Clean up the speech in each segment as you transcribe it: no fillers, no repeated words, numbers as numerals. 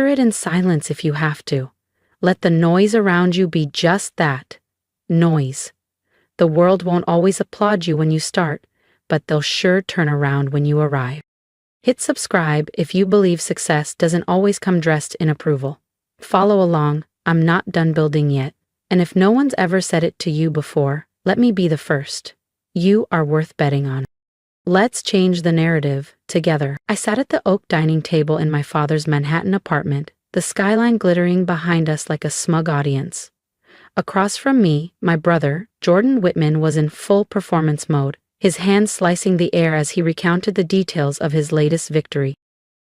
Hear it in silence if you have to. Let the noise around you be just that. Noise. The world won't always applaud you when you start, but they'll sure turn around when you arrive. Hit subscribe if you believe success doesn't always come dressed in approval. Follow along, I'm not done building yet, and if no one's ever said it to you before, let me be the first. You are worth betting on. Let's change the narrative, together. I sat at the oak dining table in my father's Manhattan apartment, the skyline glittering behind us like a smug audience. Across from me, my brother, Jordan Whitman, was in full performance mode, his hands slicing the air as he recounted the details of his latest victory.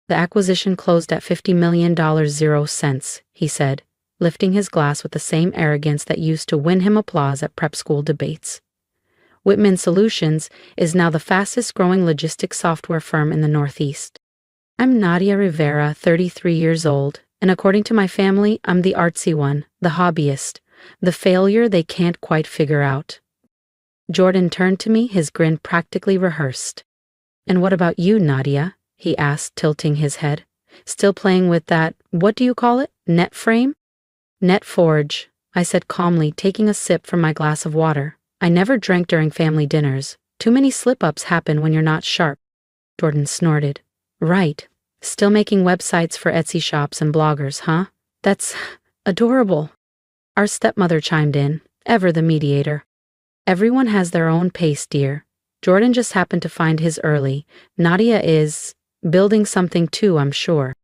The acquisition closed at $50 million, 0 cents, he said, lifting his glass with the same arrogance that used to win him applause at prep school debates. Whitman Solutions is now the fastest-growing logistics software firm in the Northeast. I'm Nadia Rivera, 33 years old, and according to my family, I'm the artsy one, the hobbyist, the failure they can't quite figure out. Jordan turned to me, his grin practically rehearsed. "And what about you, Nadia?" he asked, tilting his head. "Still playing with that, what do you call it, net frame?" "NetForge," I said calmly, taking a sip from my glass of water. I never drank during family dinners. Too many slip-ups happen when you're not sharp. Jordan snorted. "Right. Still making websites for Etsy shops and bloggers, huh? That's adorable." Our stepmother chimed in, ever the mediator. "Everyone has their own pace, dear. Jordan just happened to find his early. Nadia is building something too, I'm sure."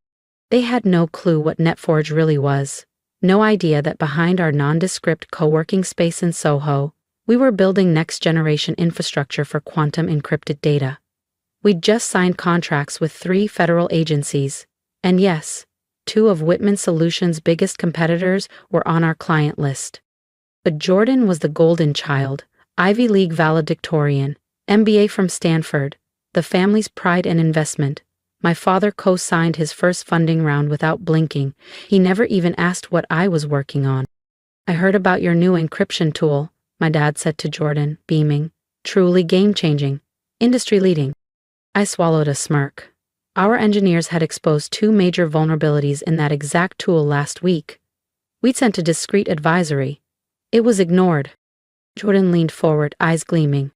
They had no clue what NetForge really was. No idea that behind our nondescript co-working space in Soho, we were building next-generation infrastructure for quantum encrypted data. We'd just signed contracts with 3 federal agencies, and yes, 2 of Whitman Solutions' biggest competitors were on our client list. But Jordan was the golden child, Ivy League valedictorian, MBA from Stanford, the family's pride and investment. My father co-signed his first funding round without blinking. He never even asked what I was working on. "I heard about your new encryption tool," my dad said to Jordan, beaming. "Truly game-changing. Industry-leading." I swallowed a smirk. Our engineers had exposed 2 major vulnerabilities in that exact tool last week. We'd sent a discreet advisory. It was ignored. Jordan leaned forward, eyes gleaming.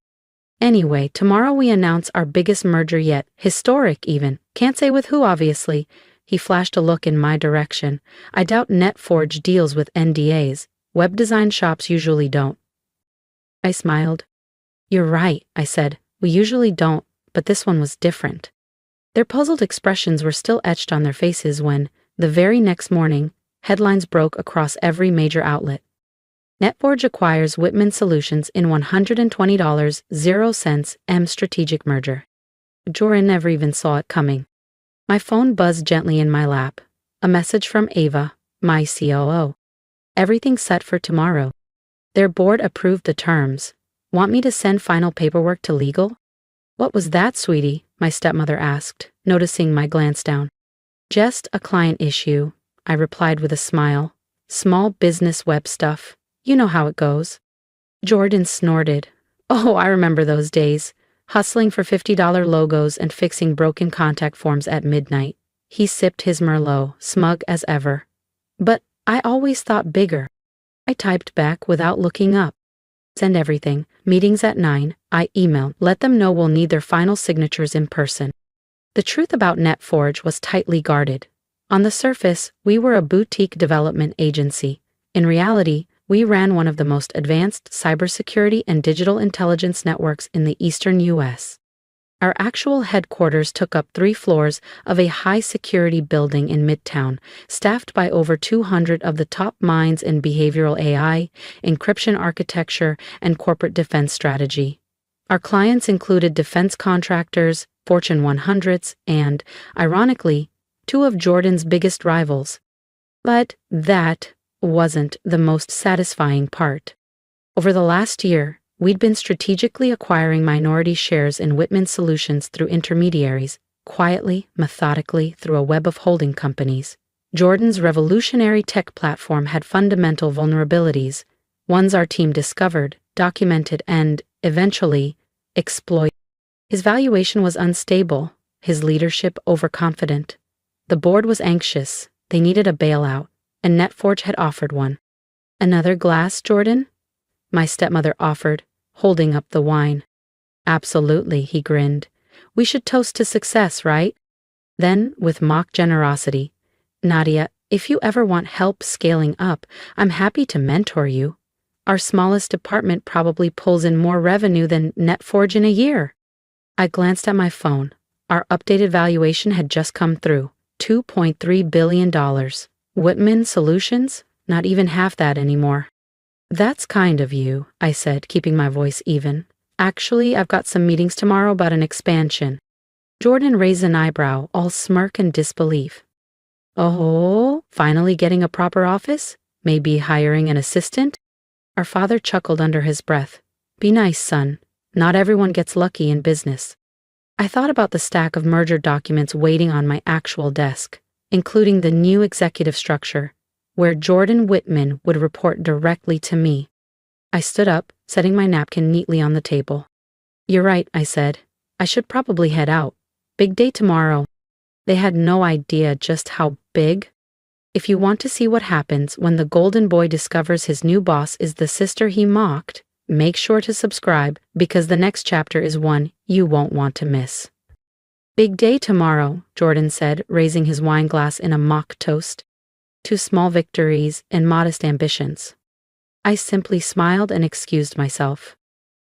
"Anyway, tomorrow we announce our biggest merger yet, historic even. Can't say with who, obviously." He flashed a look in my direction. "I doubt NetForge deals with NDAs. Web design shops usually don't." I smiled. "You're right," I said. "We usually don't, but this one was different." Their puzzled expressions were still etched on their faces when, the very next morning, headlines broke across every major outlet. NetForge acquires Whitman Solutions in $120, 0 cents strategic merger. Jordan never even saw it coming. My phone buzzed gently in my lap. A message from Ava, my COO. "Everything's set for tomorrow. Their board approved the terms. Want me to send final paperwork to legal?" "What was that, sweetie?" my stepmother asked, noticing my glance down. "Just a client issue," I replied with a smile. "Small business web stuff. You know how it goes." Jordan snorted. "Oh, I remember those days. Hustling for $50 logos and fixing broken contact forms at midnight." He sipped his Merlot, smug as ever. "But I always thought bigger." I typed back without looking up. "Send everything. Meetings at 9. I emailed. Let them know we'll need their final signatures in person." The truth about NetForge was tightly guarded. On the surface, we were a boutique development agency. In reality, we ran one of the most advanced cybersecurity and digital intelligence networks in the eastern U.S. Our actual headquarters took up 3 floors of a high-security building in Midtown, staffed by over 200 of the top minds in behavioral AI, encryption architecture, and corporate defense strategy. Our clients included defense contractors, Fortune 100s, and, ironically, 2 of Jordan's biggest rivals. But that wasn't the most satisfying part. Over the last year, we'd been strategically acquiring minority shares in Whitman Solutions through intermediaries, quietly, methodically, through a web of holding companies. Jordan's revolutionary tech platform had fundamental vulnerabilities, ones our team discovered, documented, and, eventually, exploited. His valuation was unstable, his leadership overconfident. The board was anxious, They needed a bailout, and NetForge had offered one. Another glass, Jordan? My stepmother offered, holding up the wine. Absolutely, he grinned. We should toast to success, right? Then, with mock generosity, Nadia, if you ever want help scaling up, I'm happy to mentor you. Our smallest department probably pulls in more revenue than NetForge in a year. I glanced at my phone. Our updated valuation had just come through, $2.3 billion. Whitman Solutions? Not even half that anymore. That's kind of you, I said, keeping my voice even. Actually, I've got some meetings tomorrow about an expansion. Jordan raised an eyebrow, all smirk and disbelief. Oh, finally getting a proper office? Maybe hiring an assistant? Our father chuckled under his breath. Be nice, son. Not everyone gets lucky in business. I thought about the stack of merger documents waiting on my actual desk, including the new executive structure, where Jordan Whitman would report directly to me. I stood up, setting my napkin neatly on the table. You're right, I said. I should probably head out. Big day tomorrow. They had no idea just how big. If you want to see what happens when the golden boy discovers his new boss is the sister he mocked, make sure to subscribe because the next chapter is one you won't want to miss. Big day tomorrow, Jordan said, raising his wine glass in a mock toast. 2 small victories and modest ambitions. I simply smiled and excused myself.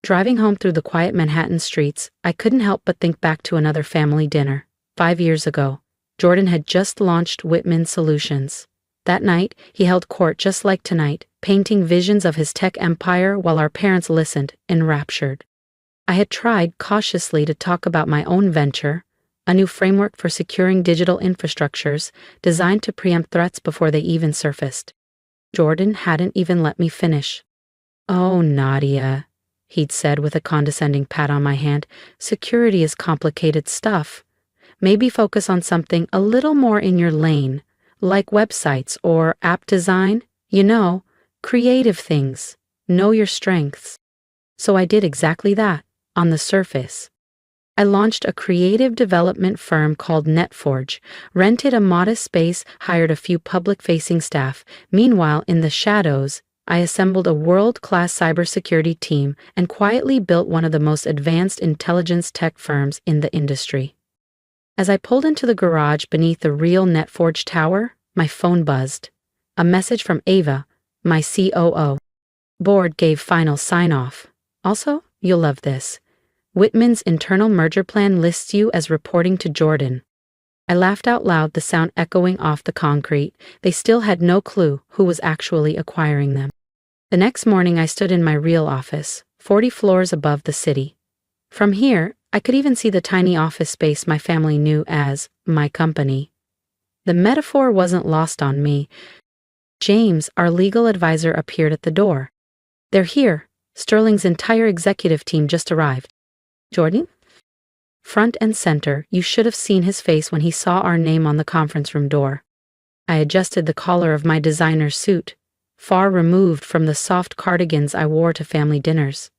Driving home through the quiet Manhattan streets, I couldn't help but think back to another family dinner. 5 years ago, Jordan had just launched Whitman Solutions. That night, he held court just like tonight, painting visions of his tech empire while our parents listened, enraptured. I had tried cautiously to talk about my own venture, a new framework for securing digital infrastructures designed to preempt threats before they even surfaced. Jordan hadn't even let me finish. Oh, Nadia, he'd said with a condescending pat on my hand, security is complicated stuff. Maybe focus on something a little more in your lane, like websites or app design, creative things. Know your strengths. So I did exactly that, on the surface. I launched a creative development firm called NetForge, rented a modest space, hired a few public-facing staff. Meanwhile, in the shadows, I assembled a world-class cybersecurity team and quietly built one of the most advanced intelligence tech firms in the industry. As I pulled into the garage beneath the real NetForge tower, my phone buzzed. A message from Ava, my COO. Board gave final sign-off. Also, you'll love this. Whitman's internal merger plan lists you as reporting to Jordan. I laughed out loud, the sound echoing off the concrete. They still had no clue who was actually acquiring them. The next morning I stood in my real office, 40 floors above the city. From here, I could even see the tiny office space my family knew as my company. The metaphor wasn't lost on me. James, our legal advisor, appeared at the door. They're here. Sterling's entire executive team just arrived. Jordan? Front and center, you should have seen his face when he saw our name on the conference room door. I adjusted the collar of my designer suit, far removed from the soft cardigans I wore to family dinners.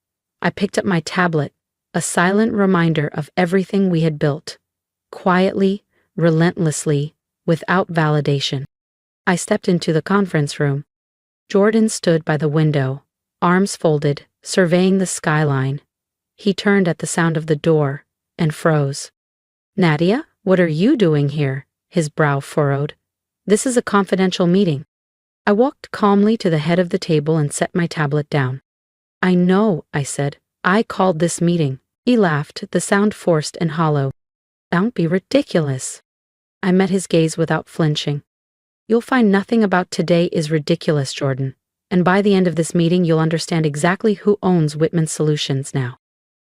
I picked up my tablet, a silent reminder of everything we had built. Quietly, relentlessly, without validation. I stepped into the conference room. Jordan stood by the window, arms folded, surveying the skyline. He turned at the sound of the door and froze. Nadia, what are you doing here? His brow furrowed. This is a confidential meeting. I walked calmly to the head of the table and set my tablet down. I know, I said. I called this meeting. He laughed, the sound forced and hollow. Don't be ridiculous. I met his gaze without flinching. You'll find nothing about today is ridiculous, Jordan. And by the end of this meeting, you'll understand exactly who owns Whitman Solutions now.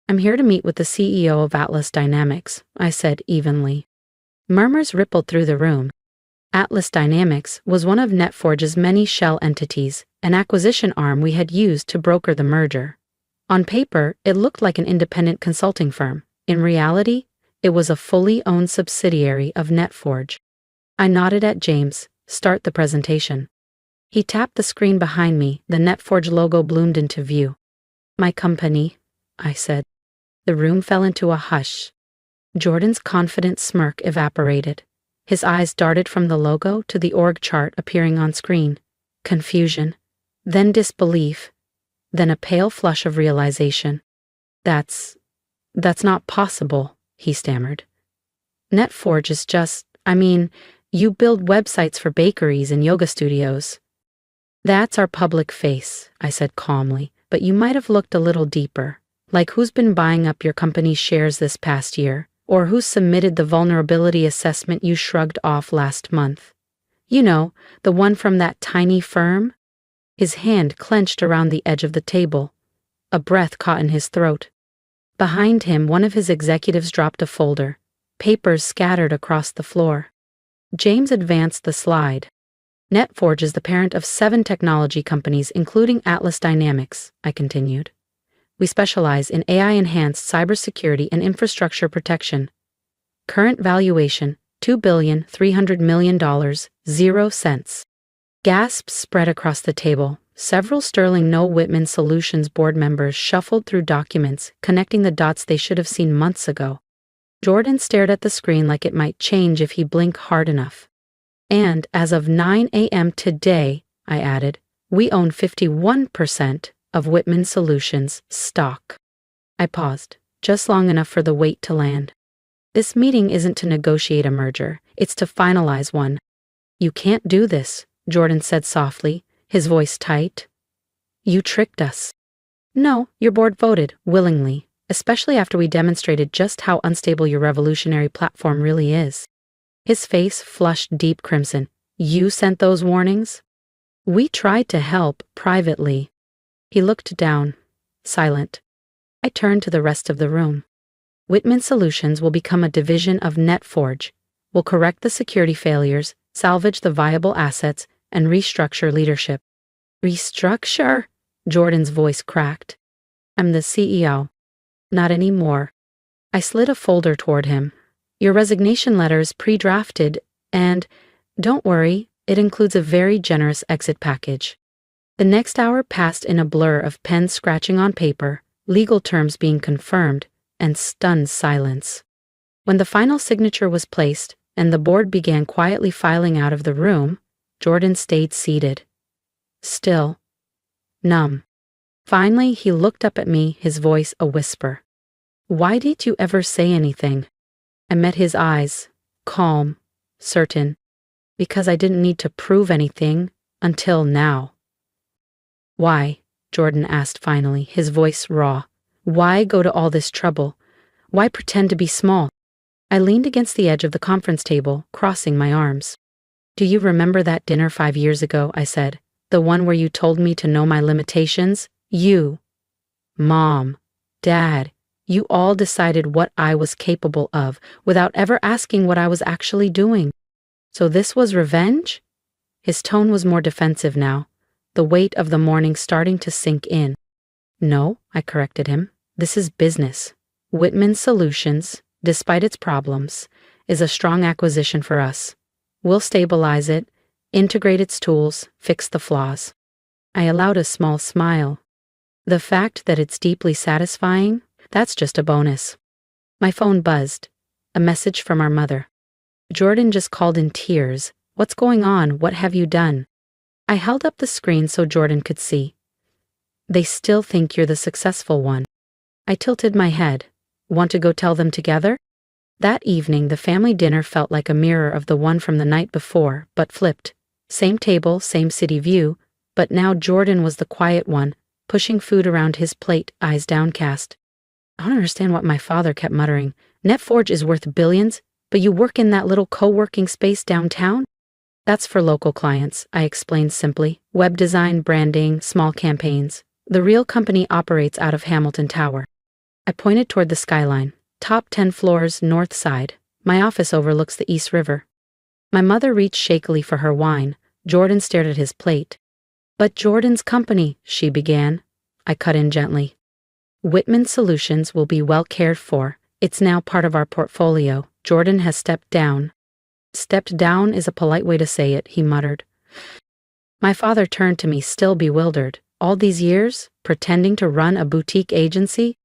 I'm here to meet with the CEO of Atlas Dynamics, I said evenly. Murmurs rippled through the room. Atlas Dynamics was one of NetForge's many shell entities, an acquisition arm we had used to broker the merger. On paper, it looked like an independent consulting firm. In reality, it was a fully owned subsidiary of NetForge. I nodded at James. Start the presentation. He tapped the screen behind me. The NetForge logo bloomed into view. My company, I said. The room fell into a hush. Jordan's confident smirk evaporated. His eyes darted from the logo to the org chart appearing on screen. Confusion, then disbelief, then a pale flush of realization. That's not possible, he stammered. NetForge is just, you build websites for bakeries and yoga studios. That's our public face, I said calmly, but you might have looked a little deeper. Like who's been buying up your company's shares this past year, or who submitted the vulnerability assessment you shrugged off last month. You know, the one from that tiny firm? His hand clenched around the edge of the table. A breath caught in his throat. Behind him, one of his executives dropped a folder. Papers scattered across the floor. James advanced the slide. NetForge is the parent of 7 technology companies, including Atlas Dynamics, I continued. We specialize in AI-enhanced cybersecurity and infrastructure protection. Current valuation, $2,300,000,000, 0 cents. Gasps spread across the table. Several sterling No Whitman Solutions board members shuffled through documents, connecting the dots they should have seen months ago. Jordan stared at the screen like it might change if he blinked hard enough. And as of 9 a.m. today, I added, we own 51% of Whitman Solutions stock. I paused, just long enough for the weight to land. This meeting isn't to negotiate a merger, it's to finalize one. You can't do this, Jordan said softly, his voice tight. You tricked us. No, your board voted, willingly, especially after we demonstrated just how unstable your revolutionary platform really is. His face flushed deep crimson. You sent those warnings? We tried to help, privately. He looked down, silent. I turned to the rest of the room. Whitman Solutions will become a division of NetForge. We'll correct the security failures, salvage the viable assets, and restructure leadership. Restructure? Jordan's voice cracked. I'm the CEO. Not anymore. I slid a folder toward him. Your resignation letter is pre-drafted, and, don't worry, it includes a very generous exit package. The next hour passed in a blur of pens scratching on paper, legal terms being confirmed, and stunned silence. When the final signature was placed, and the board began quietly filing out of the room, Jordan stayed seated. Still. Numb. Finally, he looked up at me, his voice a whisper. Why did you ever say anything? I met his eyes, calm, certain, because I didn't need to prove anything until now. Why? Jordan asked finally, his voice raw. Why go to all this trouble? Why pretend to be small? I leaned against the edge of the conference table, crossing my arms. Do you remember that dinner 5 years ago, I said, the one where you told me to know my limitations? You, Mom, Dad, you all decided what I was capable of without ever asking what I was actually doing. So this was revenge? His tone was more defensive now, the weight of the morning starting to sink in. No, I corrected him. This is business. Whitman Solutions, despite its problems, is a strong acquisition for us. We'll stabilize it, integrate its tools, fix the flaws. I allowed a small smile. The fact that it's deeply satisfying, that's just a bonus. My phone buzzed. A message from our mother. Jordan just called in tears. What's going on? What have you done? I held up the screen so Jordan could see. They still think you're the successful one. I tilted my head. Want to go tell them together? That evening, the family dinner felt like a mirror of the one from the night before, but flipped. Same table, same city view, but now Jordan was the quiet one, pushing food around his plate, eyes downcast. I don't understand what my father kept muttering. NetForge is worth billions, but you work in that little co-working space downtown? That's for local clients, I explained simply. Web design, branding, small campaigns. The real company operates out of Hamilton Tower. I pointed toward the skyline. Top 10 floors, north side. My office overlooks the East River. My mother reached shakily for her wine. Jordan stared at his plate. But Jordan's company, she began. I cut in gently. Whitman Solutions will be well cared for. It's now part of our portfolio. Jordan has stepped down. Stepped down is a polite way to say it, he muttered. My father turned to me, still bewildered. All these years, pretending to run a boutique agency?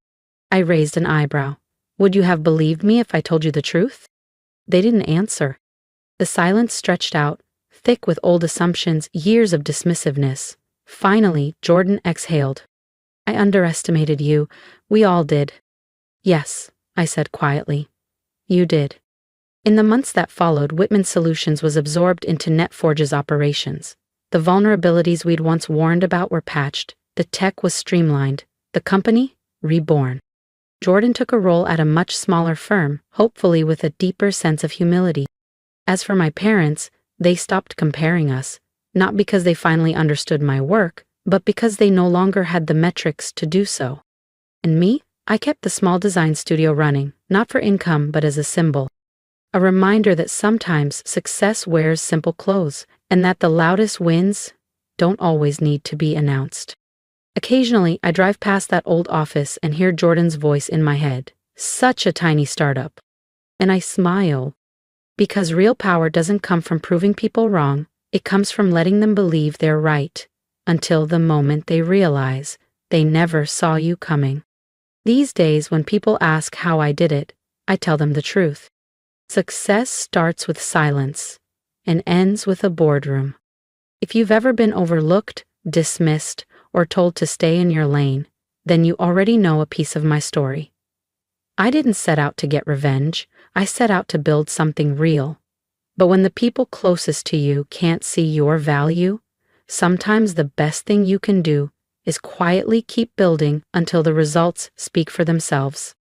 I raised an eyebrow. Would you have believed me if I told you the truth? They didn't answer. The silence stretched out, thick with old assumptions, years of dismissiveness. Finally, Jordan exhaled. I underestimated you. We all did. Yes, I said quietly. You did. In the months that followed, Whitman Solutions was absorbed into NetForge's operations. The vulnerabilities we'd once warned about were patched, the tech was streamlined, the company reborn. Jordan took a role at a much smaller firm, hopefully with a deeper sense of humility. As for my parents, they stopped comparing us, not because they finally understood my work, but because they no longer had the metrics to do so. And me? I kept the small design studio running, not for income but as a symbol. A reminder that sometimes success wears simple clothes, and that the loudest wins don't always need to be announced. Occasionally, I drive past that old office and hear Jordan's voice in my head. Such a tiny startup. And I smile. Because real power doesn't come from proving people wrong, it comes from letting them believe they're right, until the moment they realize they never saw you coming. These days, when people ask how I did it, I tell them the truth. Success starts with silence and ends with a boardroom. If you've ever been overlooked, dismissed, or told to stay in your lane, then you already know a piece of my story. I didn't set out to get revenge. I set out to build something real. But when the people closest to you can't see your value, sometimes the best thing you can do is quietly keep building until the results speak for themselves.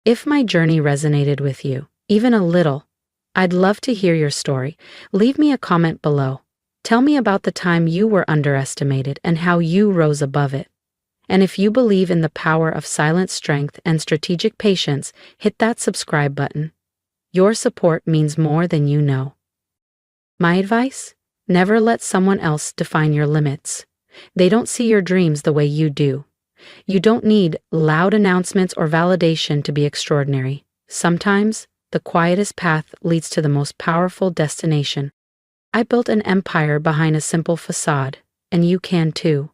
If my journey resonated with you, even a little, I'd love to hear your story. Leave me a comment below. Tell me about the time you were underestimated and how you rose above it. And if you believe in the power of silent strength and strategic patience, hit that subscribe button. Your support means more than you know. My advice? Never let someone else define your limits. They don't see your dreams the way you do. You don't need loud announcements or validation to be extraordinary. Sometimes, the quietest path leads to the most powerful destination. I built an empire behind a simple facade, and you can too.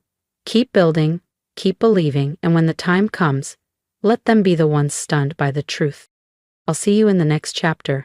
Keep building, keep believing, and when the time comes, let them be the ones stunned by the truth. I'll see you in the next chapter.